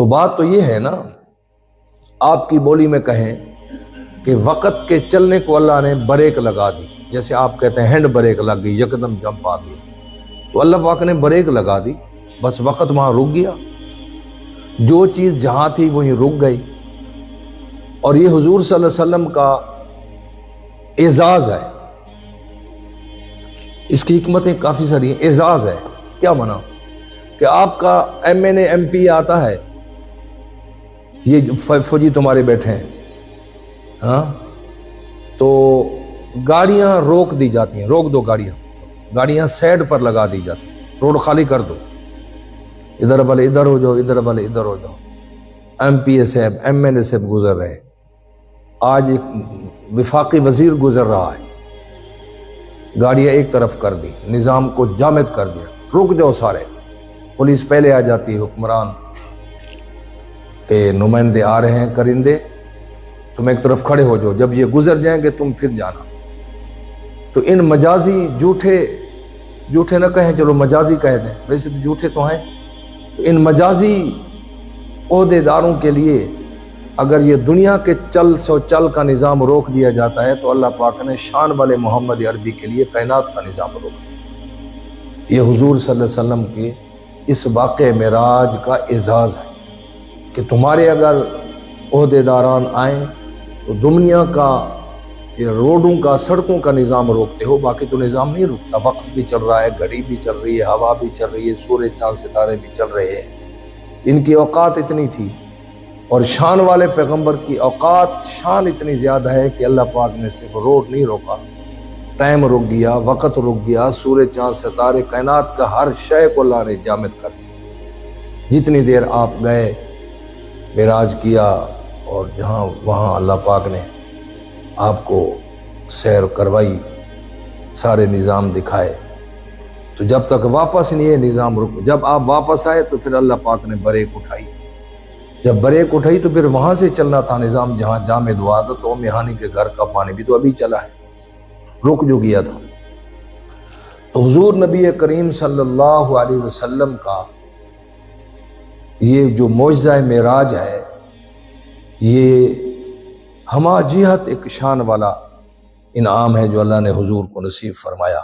تو بات تو یہ ہے نا، آپ کی بولی میں کہیں کہ وقت کے چلنے کو اللہ نے بریک لگا دی، جیسے آپ کہتے ہیں ہینڈ بریک لگ گئی، یکدم جمپ آ گیا، تو اللہ پاک نے بریک لگا دی، بس وقت وہاں رک گیا، جو چیز جہاں تھی وہیں رک گئی۔ اور یہ حضور صلی اللہ علیہ وسلم کا اعزاز ہے، اس کی حکمتیں کافی ساری ہیں۔ اعزاز ہے کیا مانا؟ کہ آپ کا M N A M P آتا ہے، یہ فوجی تمہارے بیٹھے ہیں، ہاں، تو گاڑیاں روک دی جاتی ہیں، روک دو گاڑیاں سائڈ پر لگا دی جاتی ہیں، روڈ خالی کر دو، ادھر والے ادھر ہو جاؤ، ادھر والے ادھر ہو جاؤ۔ ایم پی اے صاحب، ایم این اے صاحب گزر رہے، آج ایک وفاقی وزیر گزر رہا ہے، گاڑیاں ایک طرف کر دی، نظام کو جامد کر دیا، رک جاؤ سارے، پولیس پہلے آ جاتی ہے، حکمران کے نمائندے آ رہے ہیں، کرندے، تم ایک طرف کھڑے ہو جاؤ، جب یہ گزر جائیں گے تم پھر جانا۔ تو ان مجازی جھوٹے نہ کہیں، چلو مجازی کہہ دیں، ویسے تو جھوٹے تو ہیں، تو ان مجازی عہدے داروں کے لیے اگر یہ دنیا کے چل کا نظام روک دیا جاتا ہے تو اللہ پاک نے شان والے محمد عربی کے لیے کائنات کا نظام روک دیا۔ یہ حضور صلی اللہ علیہ وسلم کے اس واقع معراج کا اعزاز ہے کہ تمہارے اگر عہدے داران آئیں تو دنیا کا یہ روڈوں کا، سڑکوں کا نظام روکتے ہو، باقی تو نظام نہیں رکتا۔ وقت بھی چل رہا ہے، گھڑی بھی چل رہی ہے، ہوا بھی چل رہی ہے، سورج چاند ستارے بھی چل رہے ہیں۔ ان کی اوقات اتنی تھی، اور شان والے پیغمبر کی اوقات شان اتنی زیادہ ہے کہ اللہ پاک نے صرف روڈ نہیں روکا، ٹائم رک گیا، وقت رک گیا، سورج چاند ستارے کائنات کا ہر شے کو اللہ نے جامد کر دیا۔ جتنی دیر آپ گئے، معراج کیا، اور جہاں وہاں اللہ پاک نے آپ کو سیر کروائی، سارے نظام دکھائے، تو جب تک واپس نہیں یہ نظام رک، جب آپ واپس آئے تو پھر اللہ پاک نے بریک اٹھائی، جب بریک اٹھائی تو پھر وہاں سے چلنا تھا نظام جہاں جامد ہوا تھا، تو میہانی کے گھر کا پانی بھی تو ابھی چلا ہے، رک جو گیا تھا۔ تو حضور نبی کریم صلی اللہ علیہ وسلم کا یہ جو معجزہ معراج ہے، یہ ہمہ جہت ایک شان والا انعام ہے جو اللہ نے حضور کو نصیب فرمایا۔